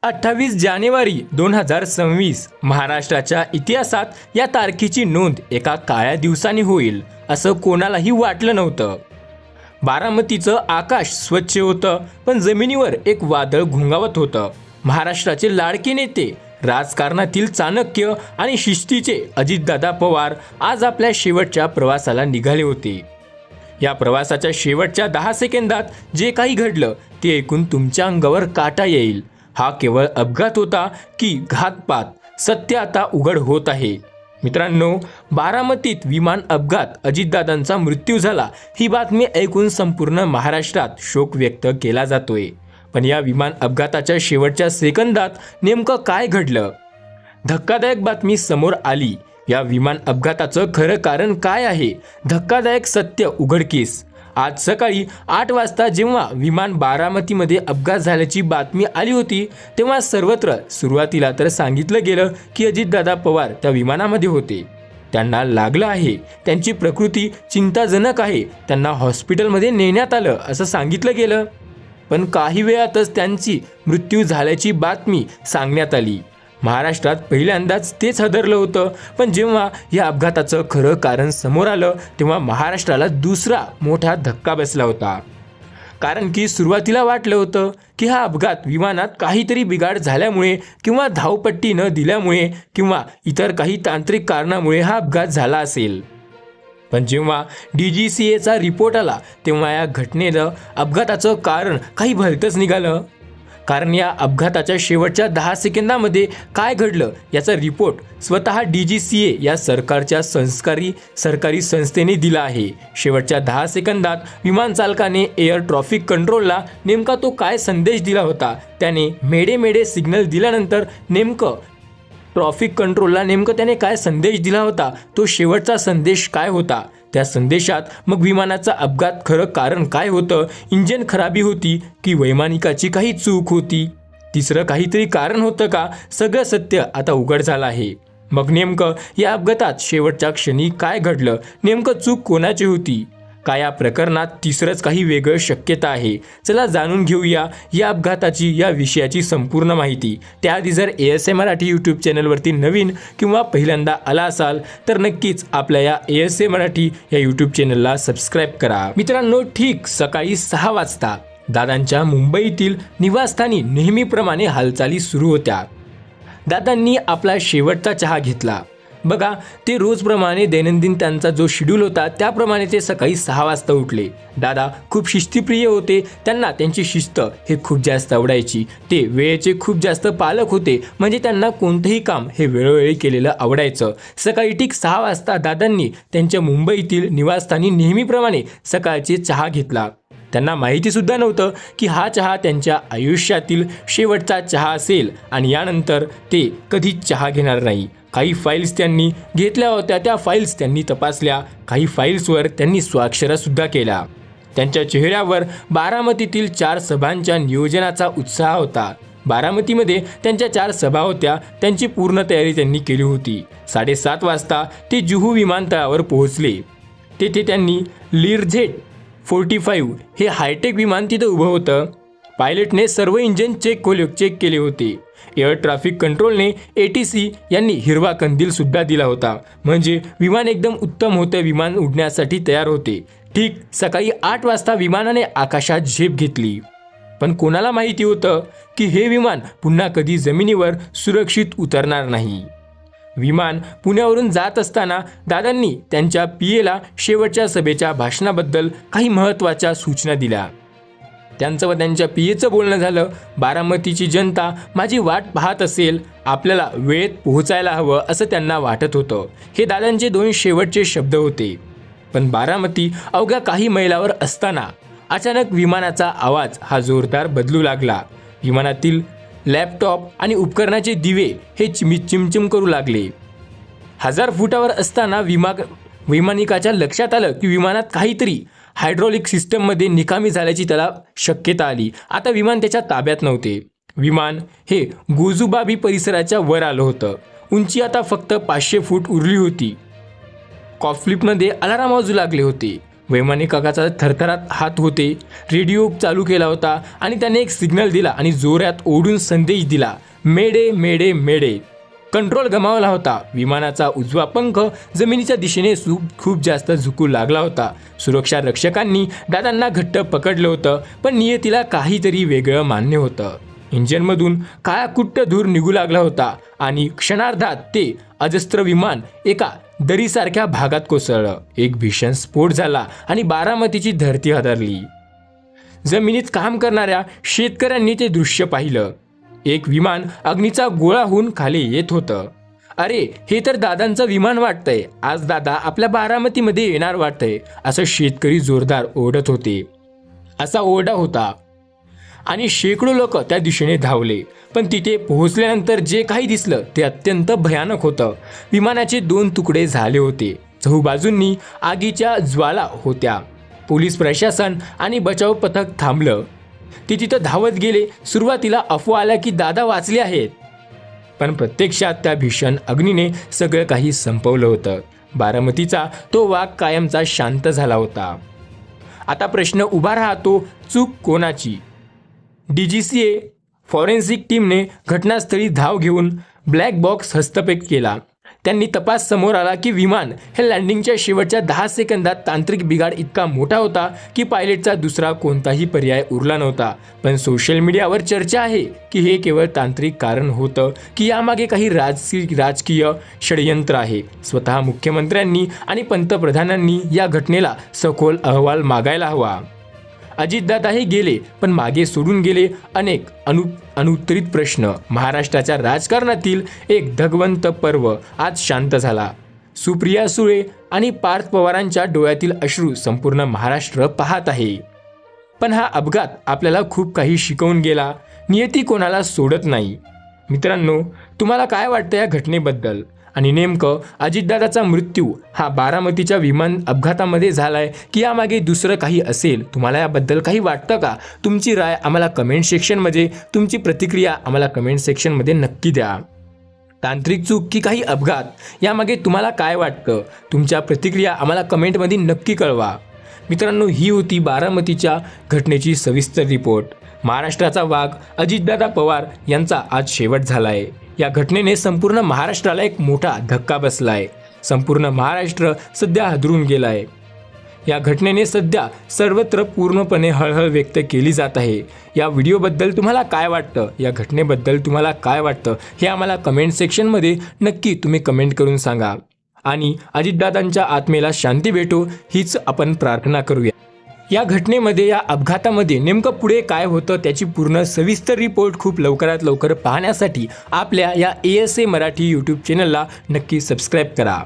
28 जानेवारी 2026 महाराष्ट्राच्या इतिहासात या तारखेची नोंद एका काळ्या दिवसाने होईल असं कोणालाही वाटलं नव्हतं। बारामतीचं आकाश स्वच्छ होतं, पण जमिनीवर एक वादळ घुंगावत होतं। महाराष्ट्राचे लाडके नेते, राजकारणातील चाणक्य आणि शिस्तीचे अजितदादा पवार आज आपल्या शेवटच्या प्रवासाला निघाले होते। या प्रवासाच्या शेवटच्या 10 सेकंदात जे काही घडलं ते ऐकून तुमच्या अंगावर काटा येईल। हा केवळ अपघात होता की घातपात? सत्य आता उघड होत आहे। मित्रांनो, बारामतीत विमान अपघात, अजितदादांचा मृत्यू झाला ही बातमी ऐकून संपूर्ण महाराष्ट्रात शोक व्यक्त केला जातोय। पण या विमान अपघाताच्या शेवटच्या सेकंदात नेमकं काय घडलं? धक्कादायक बातमी समोर आली। या विमान अपघाताचं खरं कारण काय आहे? धक्कादायक सत्य उघडकीस। आज सकाळी 8 वाजता जेव्हा विमान बारामतीमध्ये अपघात झाल्याची बातमी आली होती, तेव्हा सर्वत्र सुरुवातीला तर सांगितलं गेलं की अजितदादा पवार त्या विमानामध्ये होते, त्यांना लागलं आहे, त्यांची प्रकृती चिंताजनक आहे, त्यांना हॉस्पिटलमध्ये नेण्यात आलं असं सांगितलं गेलं। पण काही वेळातच त्यांची मृत्यू झाल्याची बातमी सांगण्यात आली। महाराष्ट्रात पहिल्यांदाच तेच हादरलं होतं। पण जेव्हा या अपघाताचं खरं कारण समोर आलं तेव्हा महाराष्ट्राला दुसरा मोठा धक्का बसला होता। कारण की सुरुवातीला वाटलं होतं की हा अपघात विमानात काहीतरी बिघाड झाल्यामुळे किंवा धावपट्टी न दिल्यामुळे किंवा इतर काही तांत्रिक कारणामुळे हा अपघात झाला असेल। पण जेव्हा DGCAचा रिपोर्ट आला तेव्हा या घटनेचं अपघाताचं कारण काही भलतंच निघालं। कारण या अपघाताच्या शेवटच्या 10 सेकंदामध्ये काय घडलं याचा रिपोर्ट स्वतः DGCA या सरकारी संस्थेने दिला आहे। शेवटच्या 10 सेकंदात विमान चालकाने एअर ट्रॅफिक कंट्रोलला नेमका तो काय संदेश दिला होता? त्याने मेडे सिग्नल दिल्यानंतर नेमकं ट्रॅफिक कंट्रोलला त्याने काय संदेश दिला होता? तो शेवटचा संदेश काय होता? त्या संदेशात मग विमानाचा अपघात खरं कारण काय होतं? इंजिन खराबी होती की वैमानिकाची काही चूक होती? तिसरं काहीतरी कारण होतं का? सगळं सत्य आता उघड झालं आहे। मग नेमकं या अपघातात शेवटच्या क्षणी काय घडलं? नेमकं चूक कोणाची होती? काय या प्रकरणात तिसरंच काही वेगळं शक्यता आहे? चला जाणून घेऊया या अपघाताची, या विषयाची संपूर्ण माहिती। त्याआधी जर ASA मराठी यूट्यूब चॅनलवरती नवीन किंवा पहिल्यांदा आला असाल तर नक्कीच आपल्या या ASA मराठी या यूट्यूब चॅनलला सबस्क्राईब करा। मित्रांनो, ठीक सकाळी 6 वाजता दादांच्या मुंबईतील निवासस्थानी नेहमीप्रमाणे हालचाली सुरू होत्या। दादांनी आपला शेवटचा चहा घेतला। बघा, ते रोजप्रमाणे दैनंदिन त्यांचा जो शेड्यूल होता त्याप्रमाणे ते सकाळी 6 वाजता उठले। दादा खूप शिस्तीप्रिय होते, त्यांना त्यांची शिस्त हे खूप जास्त आवडायची। ते वेळेचे खूप जास्त पालक होते, म्हणजे त्यांना कोणतंही काम हे वेळोवेळी केलेलं आवडायचं। सकाळी ठीक 6 वाजता दादांनी त्यांच्या मुंबईतील निवासस्थानी नेहमीप्रमाणे सकाळचे चहा घेतला। त्यांना माहितीसुद्धा नव्हतं की हा चहा त्यांच्या आयुष्यातील शेवटचा चहा असेल आणि यानंतर ते कधीच चहा घेणार नाही। काही फाईल्स त्यांनी घेतल्या होत्या, त्या फाईल्स त्यांनी तपासल्या, काही फाईल्सवर त्यांनी स्वाक्षऱ्यासुद्धा केल्या। त्यांच्या चेहऱ्यावर बारामतीतील 4 सभांच्या नियोजनाचा उत्साह होता। बारामतीमध्ये त्यांच्या 4 सभा होत्या, त्यांची पूर्ण तयारी त्यांनी केली होती। 7:30 वाजता ते जुहू विमानतळावर पोहोचले। तेथे त्यांनी लीरजेट 45 हे हायटेक विमान तिथं उभं होतं। पायलटने सर्व इंजिन चेक केले होते। एअर ट्रॅफिक कंट्रोलने ATC यांनी हिरवा कंदील सुद्धा दिला होता, म्हणजे विमान एकदम उत्तम होतं, विमान उडण्यासाठी तयार होते। ठीक सकाळी 8 वाजता विमानाने आकाशात झेप घेतली। पण कोणाला माहिती होतं की हे विमान पुन्हा कधी जमिनीवर सुरक्षित उतरणार नाही। विमान पुण्यावरून जात असताना दादांनी त्यांच्या PAला शेवटच्या सभेच्या भाषणाबद्दल काही महत्त्वाच्या सूचना दिल्या। त्यांचं व त्यांच्या PAचं बोलणं झालं, बारामतीची जनता माझी वाट पाहत असेल, आपल्याला वेळेत पोहोचायला हवं असं त्यांना वाटत होतं। हे दादांचे 2 शेवटचे शब्द होते। पण बारामती अवघ्या काही मैलावर असताना अचानक विमानाचा आवाज हा जोरदार बदलू लागला। विमानातील लॅपटॉप आणि उपकरणाचे दिवे हे चिमचिम करू लागले। 1000 फुटावर असताना वैमानिकाच्या लक्षात आलं की विमानात काहीतरी हायड्रॉलिक सिस्टममध्ये निकामी झाल्याची त्याला शक्यता आली। आता विमान त्याच्या ताब्यात नव्हते। विमान हे गोजुबाबी परिसराच्या वर आलं होतं। उंची आता फक्त 500 फूट उरली होती। कॉकपिटमध्ये अलार्म वाजू लागले होते। वैमानिकाचा थरथरात हात होते, रेडिओ चालू केला होता आणि त्याने एक सिग्नल दिला आणि जोरात ओढून संदेश दिला, मेडे मेडे मेडे. कंट्रोल गमावला होता. विमानाचा उजवा पंख जमिनीच्या दिशेने खूप जास्त झुकू लागला होता. सुरक्षा रक्षकांनी दादांना घट्ट पकडलं होतं, पण नियतीला काहीतरी वेगळं मान्य होतं. इंजिनमधून काळा कुट्ट धूर निघू लागला होता आणि क्षणार्धात ते अजस्त्र विमान एका दरीसारख्या भागात कोसळलं. एक भीषण स्फोट झाला आणि बारामतीची धरती हादरली. जमिनीत काम करणाऱ्या शेतकऱ्यांनी ते दृश्य पाहिलं. एक विमान अग्नीचा गोळा होऊन खाली येत होतं. अरे, हे तर दादांचं विमान वाटतंय. आज दादा आपल्या बारामतीमध्ये येणार वाटतंय, असं शेतकरी जोरदार ओरडत होते. असा ओरडा होता आणि शेकडो लोक त्या दिशेने धावले. पण तिथे पोहोचल्यानंतर जे काही दिसलं ते अत्यंत भयानक होतं. विमानाचे 2 तुकडे झाले होते. चहूबाजूंनी आगीच्या ज्वाला होत्या. पोलीस प्रशासन आणि बचाव पथक थांबलं. ते तिथं धावत गेले. सुरुवातीला अफवा आल्या की दादा वाचले आहेत, पण प्रत्यक्षात त्या भीषण अग्नीने सगळं काही संपवलं होतं. बारामतीचा तो वाघ कायमचा शांत झाला होता. आता प्रश्न उभा राहतो, चूक कोणाची? DGCA फॉरेन्सिक टीमने घटनास्थळी धाव घेऊन ब्लॅक बॉक्स हस्तक्षेप केला. त्यांनी तपास समोर आला की विमान हे लँडिंगच्या शेवटच्या 10 सेकंदात तांत्रिक बिघाड इतका मोठा होता की पायलटचा दुसरा कोणताही पर्याय उरला नव्हता. पण सोशल मीडियावर चर्चा आहे की हे केवळ तांत्रिक कारण होतं की यामागे काही राजकीय षडयंत्र आहे. स्वतः मुख्यमंत्र्यांनी आणि पंतप्रधानांनी या घटनेला सखोल अहवाल मागायला हवा. अजितदादाही गेले, पण मागे सोडून गेले अनेक अनुत्तरित प्रश्न. महाराष्ट्राच्या राजकारणातील एक धगवंत पर्व आज शांत झाला. सुप्रिया सुळे आणि पार्थ पवारांच्या डोळ्यातील अश्रू संपूर्ण महाराष्ट्र पाहत आहे. पण हा अपघात आपल्याला खूप काही शिकवून गेला. नियती कोणाला सोडत नाही. मित्रांनो, तुम्हाला काय वाटतं या घटनेबद्दल? आणि नेमकं अजितदादाचा मृत्यू हा बारामतीच्या विमान अपघातामध्ये झालाय की यामागे दुसरं काही असेल? तुम्हाला याबद्दल काही वाटतं का? तुमची राय आम्हाला कमेंट सेक्शनमध्ये, तुमची प्रतिक्रिया आम्हाला कमेंट सेक्शनमध्ये नक्की द्या. तांत्रिक चूक की काही अपघात, यामागे तुम्हाला काय वाटतं? तुमच्या प्रतिक्रिया आम्हाला कमेंटमध्ये नक्की कळवा. मित्रांनो, ही होती बारामतीच्या घटनेची सविस्तर रिपोर्ट. महाराष्ट्राचा वाघ अजितदादा पवार यांचा आज शेवट झाला आहे. या घटनेने संपूर्ण महाराष्ट्राला एक मोठा धक्का बसला आहे. संपूर्ण महाराष्ट्र सध्या हादरून गेला आहे. या घटनेने सध्या सर्वत्र पूर्णपणे हळहळ व्यक्त केली जात आहे. या व्हिडिओबद्दल तुम्हाला काय वाटतं? या घटनेबद्दल तुम्हाला काय वाटतं हे आम्हाला कमेंट सेक्शनमध्ये नक्की तुम्ही कमेंट करून सांगा. आणि अजितदादांच्या आत्मेला शांती भेटो हीच आपण प्रार्थना करूया. या घटनेमध्ये, या अपघातामध्ये नेमकं पुढे काय होतं त्याची पूर्ण सविस्तर रिपोर्ट खूप लवकरात लवकर पाहण्यासाठी आपल्या या ASA मराठी यूट्यूब चॅनलला नक्की सबस्क्राईब करा.